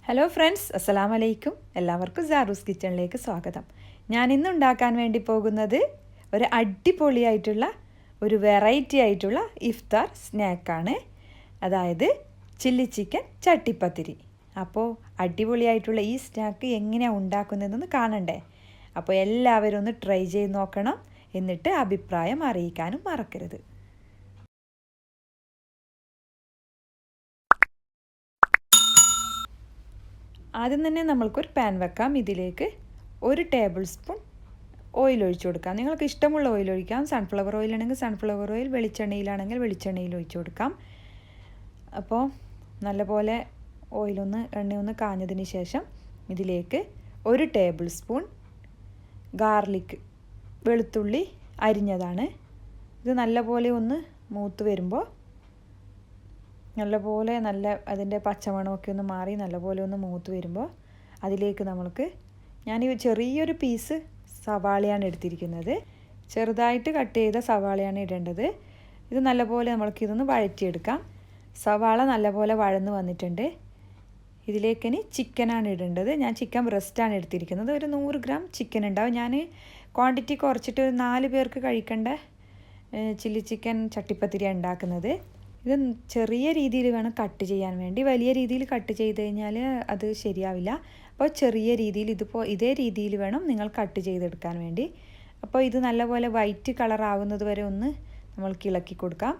Hello friends, അസ്സലാമു അലൈക്കും. എല്ലാവർക്കും സാറൂസ് കിച്ചണിലേക്ക് സ്വാഗതം. ഞാൻ ഇന്ന് ഉണ്ടാക്കാൻ വേണ്ടി പോകുന്നത് ഒരു അടിപൊളിയായിട്ടുള്ള ഒരു വെറൈറ്റി ആയിട്ടുള്ള ഇഫ്താർ സ്നാക്കാണ്. അതായത് ചില്ലി ചിക്കൻ ചട്ടിപ്പത്തിരി. അപ്പോൾ അടിപൊളിയായിട്ടുള്ള ഈ സ്നാക്ക് എങ്ങനെയാണ് ഉണ്ടാക്കുന്നതെന്ന് കാണണ്ടേ? അപ്പോൾ എല്ലാവരും ഒന്ന് ട്രൈ ചെയ്ത് നോക്കണം. എന്നിട്ട് അഭിപ്രായം അറിയിക്കാനും മറക്കരുത്. ആദ്യം തന്നെ നമ്മൾക്കൊരു പാൻ വെക്കാം. ഇതിലേക്ക് 1 ടേബിൾ സ്പൂൺ ഓയിൽ ഒഴിച്ചു കൊടുക്കാം. നിങ്ങൾക്ക് ഇഷ്ടമുള്ള ഓയിൽ ഒഴിക്കാം. സൺഫ്ലവർ ഓയിലാണെങ്കിൽ സൺഫ്ലവർ ഓയിൽ, വെളിച്ചെണ്ണയിലാണെങ്കിൽ വെളിച്ചെണ്ണയിൽ ഒഴിച്ചു കൊടുക്കാം. അപ്പോൾ നല്ലപോലെ എണ്ണയൊന്ന് കാഞ്ഞതിന് ശേഷം ഇതിലേക്ക് 1 ടേബിൾ സ്പൂൺ ഗാർലിക്, വെളുത്തുള്ളി അരിഞ്ഞതാണ്. ഇത് നല്ലപോലെ ഒന്ന് മൂത്ത് വരുമ്പോൾ നല്ലപോലെ അതിൻ്റെ പച്ചമണമൊക്കെ ഒന്ന് മാറി നല്ലപോലെ ഒന്ന് മൂത്ത് വരുമ്പോൾ അതിലേക്ക് ഞാനീ ചെറിയൊരു പീസ് സവാളയാണ് എടുത്തിരിക്കുന്നത്. ചെറുതായിട്ട് കട്ട് ചെയ്ത സവാളയാണ് ഇടേണ്ടത്. ഇത് നല്ലപോലെ ഇതൊന്ന് വഴറ്റിയെടുക്കാം. സവാള നല്ലപോലെ വഴന്ന് വന്നിട്ടുണ്ട്. ഇതിലേക്കിനി ചിക്കനാണ് ഇടേണ്ടത്. ഞാൻ ചിക്കൻ ബ്രസ്റ്റാണ് എടുത്തിരിക്കുന്നത്. ഒരു 100 ഗ്രാം ചിക്കൻ ഉണ്ടാവും. ഞാൻ ക്വാണ്ടിറ്റി കുറച്ചിട്ട് 4 പേർക്ക് കഴിക്കേണ്ട ചില്ലി ചിക്കൻ ചട്ടിപ്പത്തിരിയാണ് ഉണ്ടാക്കുന്നത്. ഇത് ചെറിയ രീതിയിൽ വേണം കട്ട് ചെയ്യാൻ വേണ്ടി. വലിയ രീതിയിൽ കട്ട് ചെയ്ത് കഴിഞ്ഞാൽ അത് ശരിയാവില്ല. അപ്പോൾ ചെറിയ രീതിയിൽ ഇതേ രീതിയിൽ വേണം നിങ്ങൾ കട്ട് ചെയ്തെടുക്കാൻ വേണ്ടി. അപ്പോൾ ഇത് നല്ലപോലെ വൈറ്റ് കളർ ആവുന്നത് വരെ ഒന്ന് നമ്മൾക്ക് ഇളക്കി കൊടുക്കാം.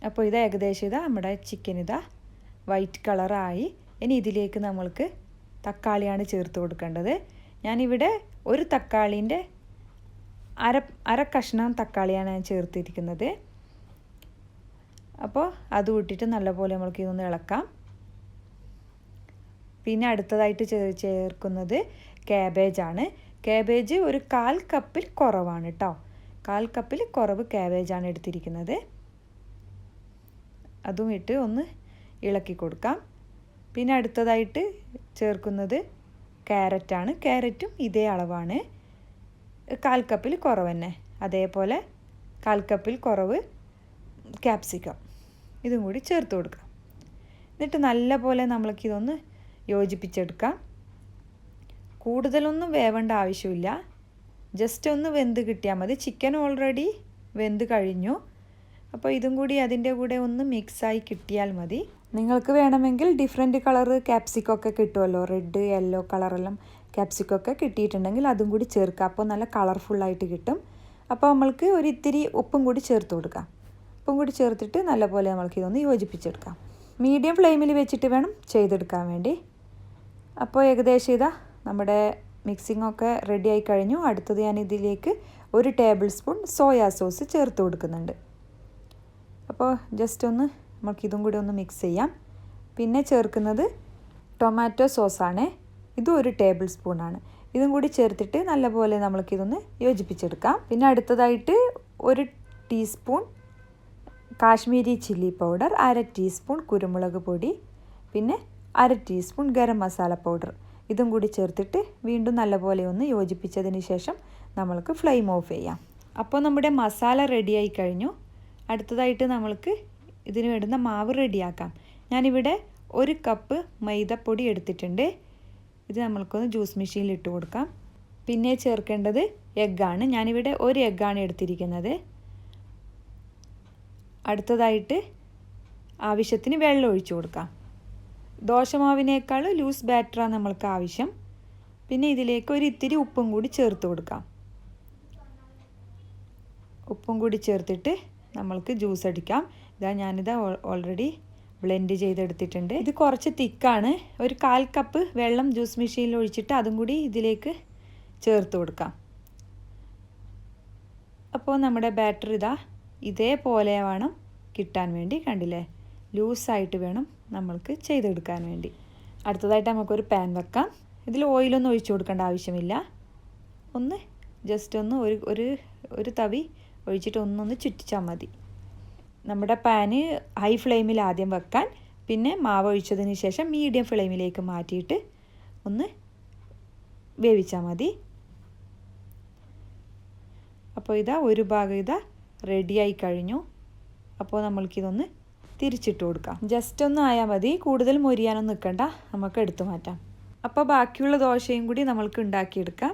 അപ്പോൾ ഇത് ഏകദേശം നമ്മുടെ ചിക്കൻ വൈറ്റ് കളറായി. ഇനി ഇതിലേക്ക് നമ്മൾക്ക് തക്കാളിയാണ് ചേർത്ത് കൊടുക്കേണ്ടത്. ഞാനിവിടെ ഒരു തക്കാളീൻ്റെ അര കഷ്ണം തക്കാളിയാണ് ഞാൻ ചേർത്തിരിക്കുന്നത്. അപ്പോൾ അത് ഇട്ടിട്ട് നല്ലപോലെ ഇതൊന്ന് ഇളക്കാം. പിന്നെ അടുത്തതായിട്ട് ചേർക്കുന്നത് ക്യാബേജാണ്. ക്യാബേജ് ഒരു 1/4 കപ്പിൽ കുറവാണ് കേട്ടോ. 1/4 കപ്പിൽ കുറവ് ക്യാബേജാണ് എടുത്തിരിക്കുന്നത്. അതും ഇട്ട് ഒന്ന് ഇളക്കി കൊടുക്കാം. പിന്നെ അടുത്തതായിട്ട് ചേർക്കുന്നത് ക്യാരറ്റാണ്. ക്യാരറ്റും ഇതേ അളവാണ്, 1/4 കപ്പിൽ കുറവ് തന്നെ. അതേപോലെ 1/4 കപ്പിൽ കുറവ് ക്യാപ്സിക്കം, ഇതും കൂടി ചേർത്ത് കൊടുക്കാം. എന്നിട്ട് നല്ലപോലെ ഇതൊന്ന് യോജിപ്പിച്ചെടുക്കാം. കൂടുതലൊന്നും വേവേണ്ട ആവശ്യമില്ല. ജസ്റ്റ് ഒന്ന് വെന്ത് കിട്ടിയാൽ മതി. ചിക്കൻ ഓൾറെഡി വെന്ത് കഴിഞ്ഞു. അപ്പോൾ ഇതും കൂടി അതിൻ്റെ കൂടെ ഒന്ന് മിക്സായി കിട്ടിയാൽ മതി. നിങ്ങൾക്ക് വേണമെങ്കിൽ ഡിഫറെൻറ്റ് കളർ ക്യാപ്സിക്കൊക്കെ കിട്ടുമല്ലോ, റെഡ്, യെല്ലോ കളറെല്ലാം ക്യാപ്സിക്കൊക്കെ കിട്ടിയിട്ടുണ്ടെങ്കിൽ അതും കൂടി ചേർക്കുക. അപ്പോൾ നല്ല കളർഫുള്ളായിട്ട് കിട്ടും. അപ്പോൾ നമ്മൾക്ക് ഒരു ഇത്തിരി ഉപ്പും കൂടി ചേർത്ത് കൊടുക്കാം. ഉപ്പും കൂടി ചേർത്തിട്ട് നല്ലപോലെ ഇതൊന്ന് യോജിപ്പിച്ചെടുക്കാം. മീഡിയം ഫ്ലെയിമിൽ വെച്ചിട്ട് വേണം ചെയ്തെടുക്കാൻ വേണ്ടി. അപ്പോൾ ഏകദേശം നമ്മുടെ മിക്സിങ്ങൊക്കെ റെഡിയായി കഴിഞ്ഞു. അടുത്തത് ഞാൻ ഇതിലേക്ക് 1 ടേബിൾ സ്പൂൺ സോയാ സോസ് ചേർത്ത് കൊടുക്കുന്നുണ്ട്. അപ്പോൾ ജസ്റ്റ് ഒന്ന് ഇതും കൂടി ഒന്ന് മിക്സ് ചെയ്യാം. പിന്നെ ചേർക്കുന്നത് ടൊമാറ്റോ സോസാണ്. ഇതും 1 ടേബിൾ സ്പൂണാണ്. ഇതും കൂടി ചേർത്തിട്ട് നല്ലപോലെ ഇതൊന്ന് യോജിപ്പിച്ചെടുക്കാം. പിന്നെ അടുത്തതായിട്ട് 1 teaspoon Kashmiri chilli powder, 1/2 teaspoon കുരുമുളക് പൊടി, പിന്നെ 1/2 ടീസ്പൂൺ ഗരം മസാല പൗഡർ, ഇതും കൂടി ചേർത്തിട്ട് വീണ്ടും നല്ലപോലെ ഒന്ന് യോജിപ്പിച്ചതിന് ശേഷം നമ്മൾക്ക് ഫ്ലെയിം ഓഫ് ചെയ്യാം. അപ്പോൾ നമ്മുടെ മസാല റെഡിയായി കഴിഞ്ഞു. അടുത്തതായിട്ട് ഇതിന് വേണ്ടുന്ന മാവ് റെഡിയാക്കാം. ഞാനിവിടെ 1 കപ്പ് മൈദപ്പൊടി എടുത്തിട്ടുണ്ട്. ഇത് നമ്മൾക്കൊന്ന് ജ്യൂസ് മെഷീനിൽ ഇട്ട് കൊടുക്കാം. പിന്നെ ചേർക്കേണ്ടത് എഗ്ഗാണ്. ഞാനിവിടെ 1 എഗ്ഗാണ് എടുത്തിരിക്കുന്നത്. അടുത്തതായിട്ട് ആവശ്യത്തിന് വെള്ളം ഒഴിച്ചു കൊടുക്കാം. ദോശമാവിനേക്കാൾ ലൂസ് ബാറ്ററാണ് നമ്മൾക്ക് ആവശ്യം. പിന്നെ ഇതിലേക്ക് ഒരു ഇത്തിരി ഉപ്പും കൂടി ചേർത്ത് കൊടുക്കാം. ഉപ്പും കൂടി ചേർത്തിട്ട് നമ്മൾക്ക് ജ്യൂസ് അടിക്കാം. ഞാനിത് ഓൾറെഡി ബ്ലെൻഡ് ചെയ്തെടുത്തിട്ടുണ്ട്. ഇത് കുറച്ച് തിക്കാണ്. ഒരു 1/4 കപ്പ് വെള്ളം ജ്യൂസ് മെഷീനിൽ ഒഴിച്ചിട്ട് അതും കൂടി ഇതിലേക്ക് ചേർത്ത് കൊടുക്കാം. അപ്പോൾ നമ്മുടെ ബാറ്റർ ഇതേപോലെ വേണം കിട്ടാൻ വേണ്ടി. കണ്ടില്ലേ, ലൂസായിട്ട് വേണം നമ്മൾക്ക് ചെയ്തെടുക്കാൻ വേണ്ടി. അടുത്തതായിട്ട് നമുക്കൊരു പാൻ വെക്കാം. ഇതിൽ ഓയിലൊന്നും ഒഴിച്ചു കൊടുക്കേണ്ട ആവശ്യമില്ല. ഒന്ന് ജസ്റ്റ് ഒന്ന് ഒരു തവി ഒഴിച്ചിട്ട് ഒന്നൊന്ന് ചുറ്റിച്ചാൽ മതി. നമ്മുടെ പാന് ഹൈ ഫ്ലെയിമിൽ ആദ്യം വെക്കാൻ, പിന്നെ മാവ് ഒഴിച്ചതിന് ശേഷം മീഡിയം ഫ്ലെയിമിലേക്ക് മാറ്റിയിട്ട് ഒന്ന് വേവിച്ചാൽ മതി. അപ്പോൾ ഒരു ഭാഗം റെഡിയായി കഴിഞ്ഞു. അപ്പോൾ നമ്മൾക്കിതൊന്ന് തിരിച്ചിട്ട് കൊടുക്കാം. ജസ്റ്റ് ഒന്ന് ആയാൽ മതി, കൂടുതൽ മൊരിയാനൊന്നും നിൽക്കണ്ട, നമുക്ക് എടുത്തു മാറ്റാം. അപ്പോൾ ബാക്കിയുള്ള ദോശയും കൂടി നമ്മൾക്ക് ഉണ്ടാക്കിയെടുക്കാം.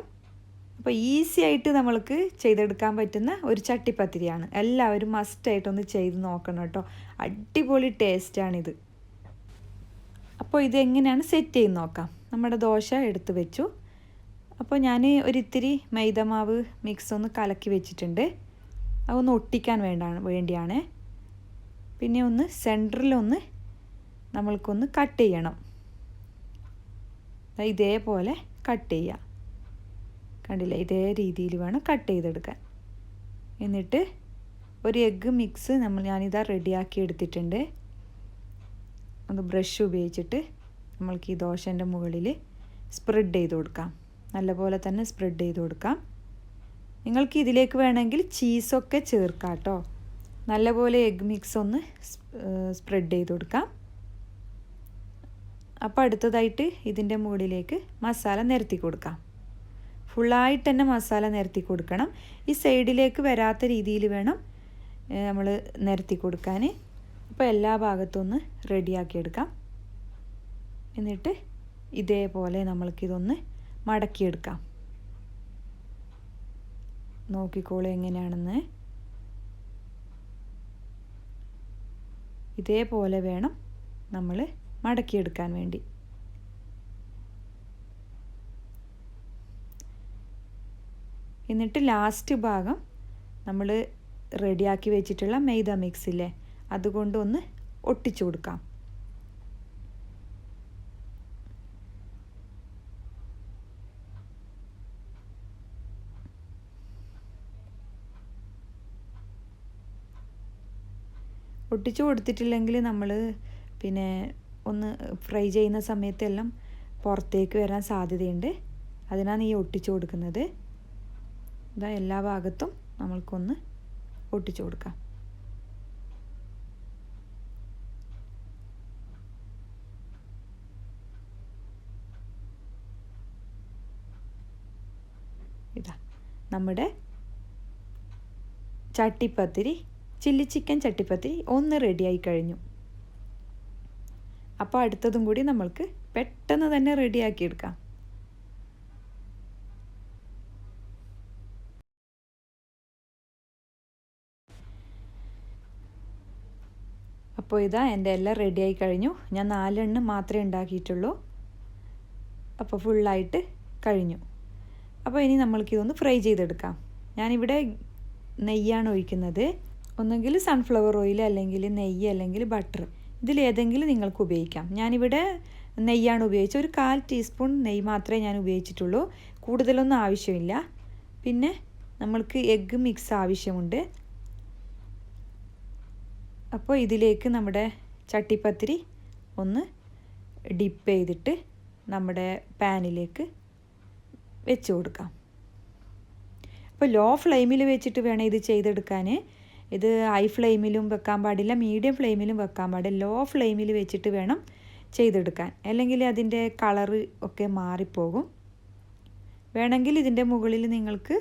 അപ്പോൾ ഈസി ആയിട്ട് നമ്മൾക്ക് ചെയ്തെടുക്കാൻ പറ്റുന്ന ഒരു ചട്ടിപ്പത്തിരിയാണ്. എല്ലാവരും മസ്റ്റായിട്ടൊന്ന് ചെയ്ത് നോക്കണം കേട്ടോ, അടിപൊളി ടേസ്റ്റാണിത്. അപ്പോൾ ഇതെങ്ങനെയാണ് സെറ്റ് ചെയ്ത് നോക്കാം. നമ്മുടെ ദോശ എടുത്ത് വെച്ചു. അപ്പോൾ ഞാൻ ഒരിത്തിരി മൈദമാവ് മിക്സ് ഒന്ന് കലക്കി വെച്ചിട്ടുണ്ട്, അതൊന്ന് ഒട്ടിക്കാൻ വേണ്ടിയാണ്. പിന്നെ ഒന്ന് സെൻറ്ററിലൊന്ന് നമ്മൾക്കൊന്ന് കട്ട് ചെയ്യണം. ഇതേപോലെ കട്ട് ചെയ്യുക, കണ്ടില്ലേ, ഇതേ രീതിയിൽ വേണം കട്ട് ചെയ്തെടുക്കാൻ. എന്നിട്ട് ഒരു എഗ്ഗ് മിക്സ് ഞാനിതാ റെഡിയാക്കി എടുത്തിട്ടുണ്ട്. അത് ബ്രഷ് ഉപയോഗിച്ചിട്ട് നമ്മൾക്ക് ഈ ദോശൻ്റെ മുകളിൽ സ്പ്രെഡ് ചെയ്ത് കൊടുക്കാം. നല്ലപോലെ തന്നെ സ്പ്രെഡ് ചെയ്ത് കൊടുക്കാം. നിങ്ങൾക്ക് ഇതിലേക്ക് വേണമെങ്കിൽ ചീസൊക്കെ ചേർക്കാം കേട്ടോ. നല്ലപോലെ എഗ്ഗ് മിക്സ് ഒന്ന് സ്പ്രെഡ് ചെയ്ത് കൊടുക്കാം. അപ്പോൾ അടുത്തതായിട്ട് ഇതിൻ്റെ മുകളിലേക്ക് മസാല നിരത്തി കൊടുക്കാം. ഫുള്ളായിട്ട് തന്നെ മസാല നിരത്തി കൊടുക്കണം. ഈ സൈഡിലേക്ക് വരാത്ത രീതിയിൽ വേണം നമ്മൾ നിരത്തി കൊടുക്കാൻ. അപ്പോൾ എല്ലാ ഭാഗത്തും ഒന്ന് റെഡിയാക്കിയെടുക്കാം. എന്നിട്ട് ഇതേപോലെ നമ്മൾക്കിതൊന്ന് മടക്കിയെടുക്കാം. നോക്കിക്കോളൂ എങ്ങനെയാണെന്ന്. ഇതേപോലെ വേണം നമ്മൾ മടക്കിയെടുക്കാൻ വേണ്ടി. എന്നിട്ട് ലാസ്റ്റ് ഭാഗം നമ്മൾ റെഡിയാക്കി വെച്ചിട്ടുള്ള മൈദ മിക്സില്ലേ, അതുകൊണ്ടൊന്ന് ഒട്ടിച്ചു കൊടുക്കാം. ഒട്ടിച്ചു കൊടുത്തിട്ടില്ലെങ്കിൽ നമ്മൾ പിന്നെ ഒന്ന് ഫ്രൈ ചെയ്യുന്ന സമയത്തെല്ലാം പുറത്തേക്ക് വരാൻ സാധ്യതയുണ്ട്. അതിനാണ് ഈ ഒട്ടിച്ചു കൊടുക്കുന്നത്. ഇതാ എല്ലാ ഭാഗത്തും നമ്മൾക്കൊന്ന് ഒട്ടിച്ചു കൊടുക്കാം. ഇതാ നമ്മുടെ ചട്ടിപ്പത്തിരി, ചില്ലി ചിക്കൻ ചട്ടിപ്പത്തിരി ഒന്ന് റെഡിയായി കഴിഞ്ഞു. അപ്പോൾ അടുത്തതും കൂടി നമ്മൾക്ക് പെട്ടെന്ന് തന്നെ റെഡിയാക്കിയെടുക്കാം. അപ്പോൾ ഇതാ എൻ്റെ എല്ലാം റെഡിയായി കഴിഞ്ഞു. ഞാൻ 4 എണ്ണം മാത്രമേ ഉണ്ടാക്കിയിട്ടുള്ളൂ. അപ്പോൾ ഫുള്ളായിട്ട് കഴിഞ്ഞു. അപ്പോൾ ഇനി നമ്മൾക്കിതൊന്ന് ഫ്രൈ ചെയ്തെടുക്കാം. ഞാനിവിടെ നെയ്യാണ് ഒഴിക്കുന്നത്. ഒന്നെങ്കിൽ സൺഫ്ലവർ ഓയിൽ, അല്ലെങ്കിൽ നെയ്യ്, അല്ലെങ്കിൽ ബട്ടർ, ഇതിലേതെങ്കിലും നിങ്ങൾക്ക് ഉപയോഗിക്കാം. ഞാനിവിടെ നെയ്യാണ് ഉപയോഗിച്ചത്. ഒരു 1/4 ടീസ്പൂൺ നെയ്യ് മാത്രമേ ഞാൻ ഉപയോഗിച്ചിട്ടുള്ളൂ, കൂടുതലൊന്നും ആവശ്യമില്ല. പിന്നെ നമ്മൾക്ക് എഗ്ഗ് മിക്സ് ആവശ്യമുണ്ട്. അപ്പോൾ ഇതിലേക്ക് നമ്മുടെ ചട്ടിപ്പത്തിരി ഒന്ന് ഡിപ്പ് ചെയ്തിട്ട് നമ്മുടെ പാനിലേക്ക് വെച്ച് കൊടുക്കാം. അപ്പോൾ ലോ ഫ്ലെയിമിൽ വെച്ചിട്ട് വേണം ഇത് ചെയ്തെടുക്കാൻ. ഇത് ഹൈ ഫ്ലെയിമിലും വെക്കാൻ പാടില്ല, മീഡിയം ഫ്ലെയിമിലും വെക്കാൻ പാടില്ല. ലോ ഫ്ലെയിമിൽ വെച്ചിട്ട് വേണം ചെയ്തെടുക്കാൻ, അല്ലെങ്കിൽ അതിൻ്റെ കളറ് ഒക്കെ മാറിപ്പോകും. വേണമെങ്കിൽ ഇതിൻ്റെ മുകളിൽ നിങ്ങൾക്ക്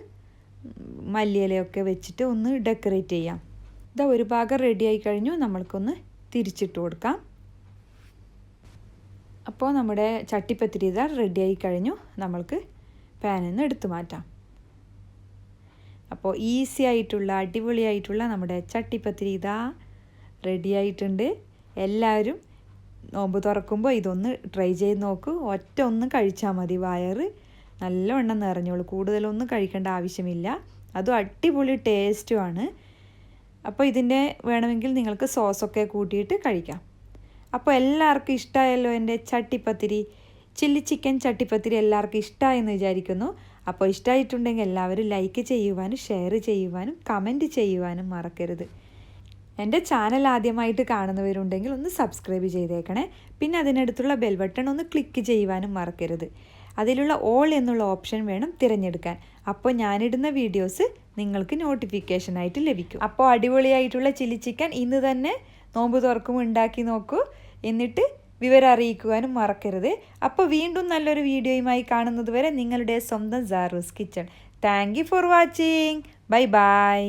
മല്ലിയിലയൊക്കെ വെച്ചിട്ട് ഒന്ന് ഡെക്കറേറ്റ് ചെയ്യാം. ഇതാ ഒരു ഭാഗം റെഡിയായി കഴിഞ്ഞു. നമ്മൾക്കൊന്ന് തിരിച്ചിട്ട് കൊടുക്കാം. അപ്പോൾ നമ്മുടെ ചട്ടിപ്പത്തിരി ഇതാ റെഡിയായി കഴിഞ്ഞു. നമ്മൾക്ക് പാനിൽ നിന്ന് എടുത്തു മാറ്റാം. അപ്പോൾ ഈസി ആയിട്ടുള്ള അടിപൊളിയായിട്ടുള്ള നമ്മുടെ ചട്ടിപ്പത്തിരി ഇതാ റെഡിയായിട്ടുണ്ട്. എല്ലാവരും നോമ്പ് തുറക്കുമ്പോൾ ഇതൊന്ന് ട്രൈ ചെയ്ത് നോക്കൂ. ഒറ്റ ഒന്ന് കഴിച്ചാൽ മതി, വയറ് നല്ലവണ്ണം നിറഞ്ഞോളൂ. കൂടുതലൊന്നും കഴിക്കേണ്ട ആവശ്യമില്ല. അതും അടിപൊളി ടേസ്റ്റുമാണ്. അപ്പോൾ ഇതിൻ്റെ വേണമെങ്കിൽ നിങ്ങൾക്ക് സോസൊക്കെ കൂട്ടിയിട്ട് കഴിക്കാം. അപ്പോൾ എല്ലാവർക്കും ഇഷ്ടമായല്ലോ എൻ്റെ ചട്ടിപ്പത്തിരി, ചില്ലി ചിക്കൻ ചട്ടിപ്പത്തിരി എല്ലാവർക്കും ഇഷ്ടമായെന്ന് വിചാരിക്കുന്നു. അപ്പോൾ ഇഷ്ടമായിട്ടുണ്ടെങ്കിൽ എല്ലാവരും ലൈക്ക് ചെയ്യുവാനും ഷെയർ ചെയ്യുവാനും കമൻറ്റ് ചെയ്യുവാനും മറക്കരുത്. എൻ്റെ ചാനൽ ആദ്യമായിട്ട് കാണുന്നവരുണ്ടെങ്കിൽ ഒന്ന് സബ്സ്ക്രൈബ് ചെയ്തേക്കണേ. പിന്നെ അതിനടുത്തുള്ള ബെൽ ബട്ടൺ ഒന്ന് ക്ലിക്ക് ചെയ്യുവാനും മറക്കരുത്. അതിലുള്ള ഓൾ എന്നുള്ള ഓപ്ഷൻ വേണം തിരഞ്ഞെടുക്കാൻ. അപ്പോൾ ഞാനിടുന്ന വീഡിയോസ് നിങ്ങൾക്ക് നോട്ടിഫിക്കേഷനായിട്ട് ലഭിക്കും. അപ്പോൾ അടിപൊളിയായിട്ടുള്ള ചില്ലി ചിക്കൻ ഇന്ന് തന്നെ നോമ്പ് തുറക്കുമ്പോൾ ഉണ്ടാക്കി നോക്കൂ. എന്നിട്ട് വിവരം അറിയിക്കുവാനും മറക്കരുത്. അപ്പോൾ വീണ്ടും നല്ലൊരു വീഡിയോയുമായി കാണുന്നത് വരെ നിങ്ങളുടെ സ്വന്തം Saru's kitchen. Thank you for watching. Bye by.